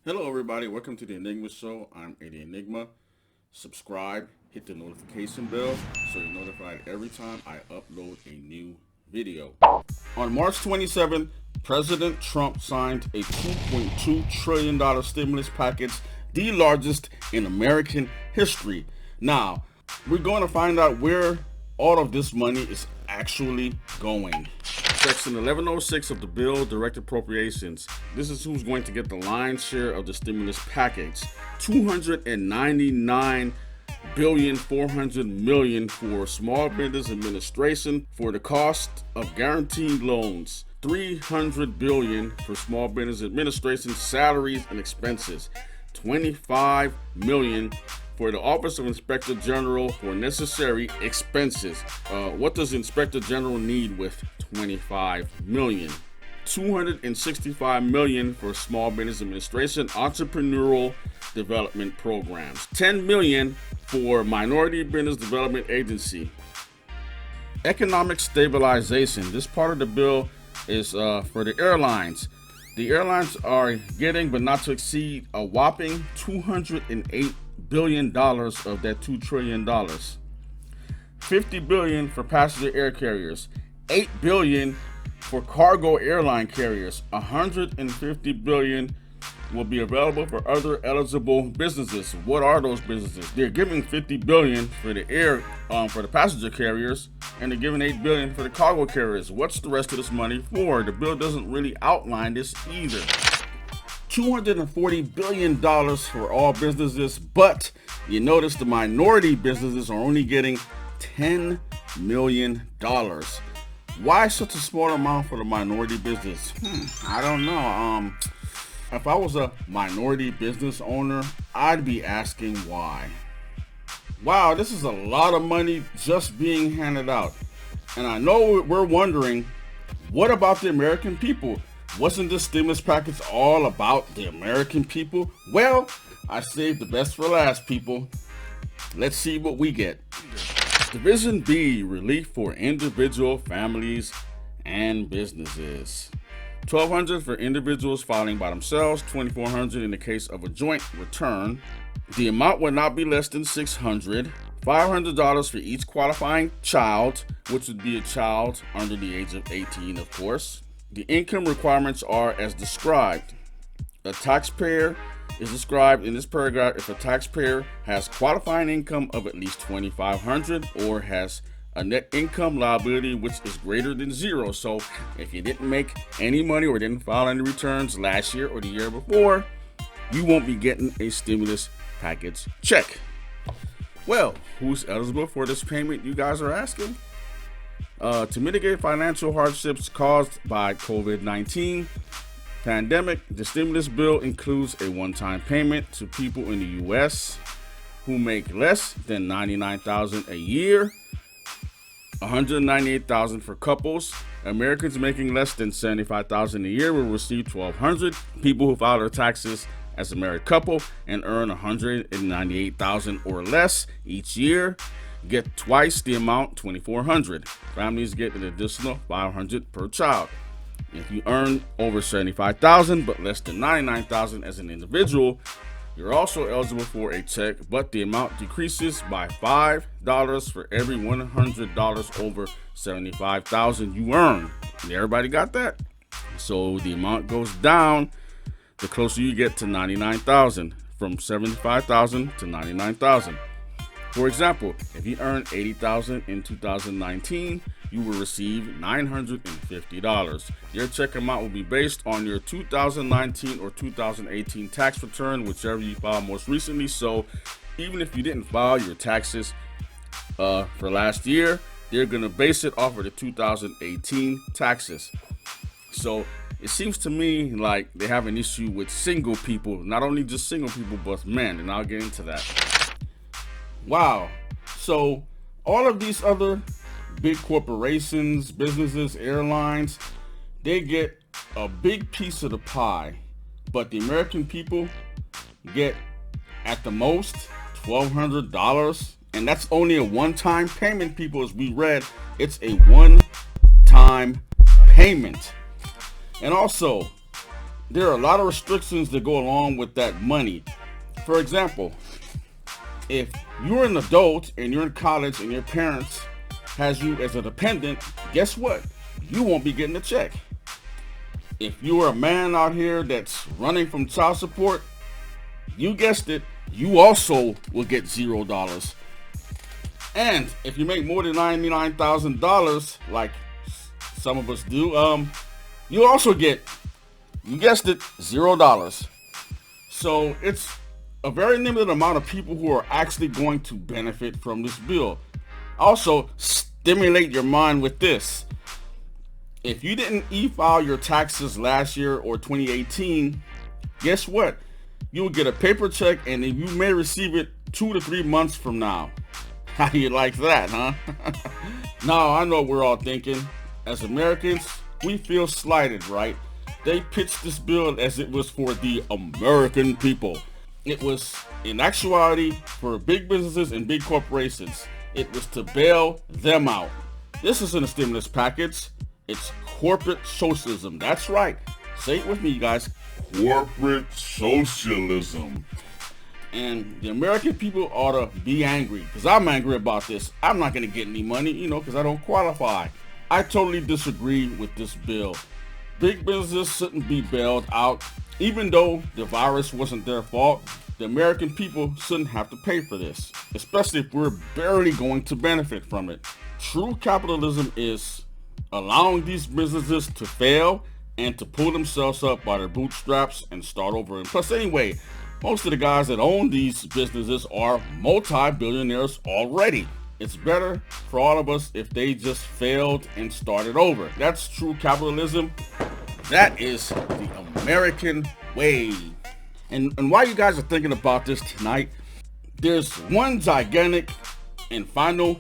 Hello, everybody. Welcome to the Enigma Show. I'm Eddie Enigma. Subscribe, hit the notification bell so you're notified every time I upload a new video. On March 27th, President Trump signed a $2.2 trillion stimulus package, the largest in American history. Now, we're going to find out where all of this money is actually going. Section 1106 of the bill, direct appropriations. This is who's going to get the lion's share of the stimulus package. 299 billion 400 million for small business administration for the cost of guaranteed loans. 300 billion for small business administration salaries and expenses. 25 million for the Office of Inspector General for necessary expenses. What does Inspector General need with 25 million? 265 million for Small Business Administration entrepreneurial development programs. 10 million for Minority Business Development Agency. Economic stabilization. This part of the bill is for the airlines. The airlines are getting, but not to exceed, a whopping $208 billion of that $2 trillion. $50 billion for passenger air carriers. $8 billion for cargo airline carriers. $150 billion will be available for other eligible businesses. What are those businesses? They're giving $50 billion for the for the passenger carriers, and they're giving $8 billion for the cargo carriers. What's the rest of this money for? The bill doesn't really outline this either. $240 billion for all businesses, but you notice the minority businesses are only getting $10 million. Why such a small amount for the minority business? I don't know. If I was a minority business owner, I'd be asking why. Wow, this is a lot of money just being handed out. And I know we're wondering, what about the American people? Wasn't this stimulus package all about the American people? Well, I saved the best for last, people. Let's see what we get. Division B, relief for individual families and businesses. $1,200 for individuals filing by themselves, $2,400 in the case of a joint return. The amount would not be less than $600. $500 for each qualifying child, which would be a child under the age of 18, of course. The income requirements are as described. A taxpayer is described in this paragraph if a taxpayer has qualifying income of at least $2,500 or has a net income liability which is greater than zero. So if you didn't make any money or didn't file any returns last year or the year before, you won't be getting a stimulus package check. Well, who's eligible for this payment, you guys are asking? To mitigate financial hardships caused by COVID-19 pandemic, the stimulus bill includes a one-time payment to people in the U.S. who make less than $99,000 a year, $198,000 for couples. Americans making less than $75,000 a year will receive $1,200. People who file their taxes as a married couple and earn $198,000 or less each year get twice the amount, $2,400. Families get an additional $500 per child. If you earn over $75,000 but less than $99,000 as an individual, you're also eligible for a check, but the amount decreases by $5 for every $100 over $75,000 you earn. Everybody got that? So the amount goes down the closer you get to $99,000, from $75,000 to $99,000. For example, if you earn $80,000 in 2019, you will receive $950. Your check amount will be based on your 2019 or 2018 tax return, whichever you filed most recently. So even if you didn't file your taxes for last year, they're going to base it off of the 2018 taxes. So it seems to me like they have an issue with single people, not only just single people, but men, and I'll get into that. Wow. So all of these other big corporations, businesses, airlines, they get a big piece of the pie, but the American people get at the most $1,200, and that's only a one-time payment, people. As we read, it's a one-time payment. And also, there are a lot of restrictions that go along with that money. For example, if you're an adult and you're in college and your parents has you as a dependent, guess what? You won't be getting a check. If you are a man out here that's running from child support, you guessed it, you also will get $0. And if you make more than $99,000, like some of us do, you'll also get, you guessed it, $0. So it's a very limited amount of people who are actually going to benefit from this bill. Also, stimulate your mind with this. If you didn't e-file your taxes last year or 2018, guess what? You'll get a paper check and you may receive it 2 to 3 months from now. How do you like that, huh? Now, I know what we're all thinking. As Americans, we feel slighted, right? They pitched this bill as it was for the American people. It was, in actuality, for big businesses and big corporations. It was to bail them out. This isn't a stimulus package. It's corporate socialism. That's right. Say it with me, you guys. Corporate socialism. And the American people ought to be angry, because I'm angry about this. I'm not going to get any money, because I don't qualify. I totally disagree with this bill. Big business shouldn't be bailed out. Even though the virus wasn't their fault, the American people shouldn't have to pay for this, especially if we're barely going to benefit from it. True capitalism is allowing these businesses to fail and to pull themselves up by their bootstraps and start over. And plus, anyway, most of the guys that own these businesses are multi-billionaires already. It's better for all of us if they just failed and started over. That's true capitalism. That is the American way. And while you guys are thinking about this tonight, there's one gigantic and final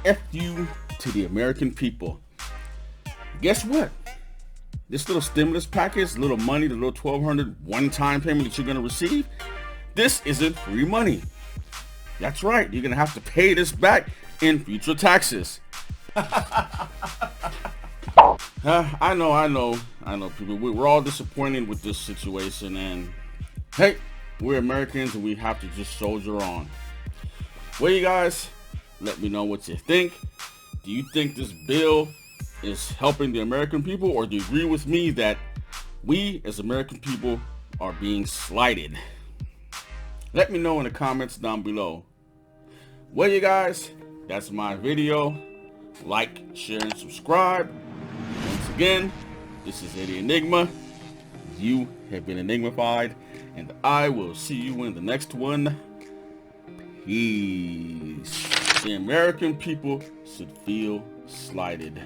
FU to the American people. Guess what? This little stimulus package, little money, the little $1,200 one-time payment that you're going to receive, this isn't free money. That's right. You're going to have to pay this back in future taxes. I know, people. We're all disappointed with this situation, and hey, we're Americans and we have to just soldier on. Well, you guys, let me know what you think. Do you think this bill is helping the American people, or do you agree with me that we as American people are being slighted? Let me know in the comments down below. Well, you guys, that's my video. Like, share, and subscribe. Once again, this is Eddie Enigma. You have been enigmified, and I will see you in the next one. Peace. The American people should feel slighted.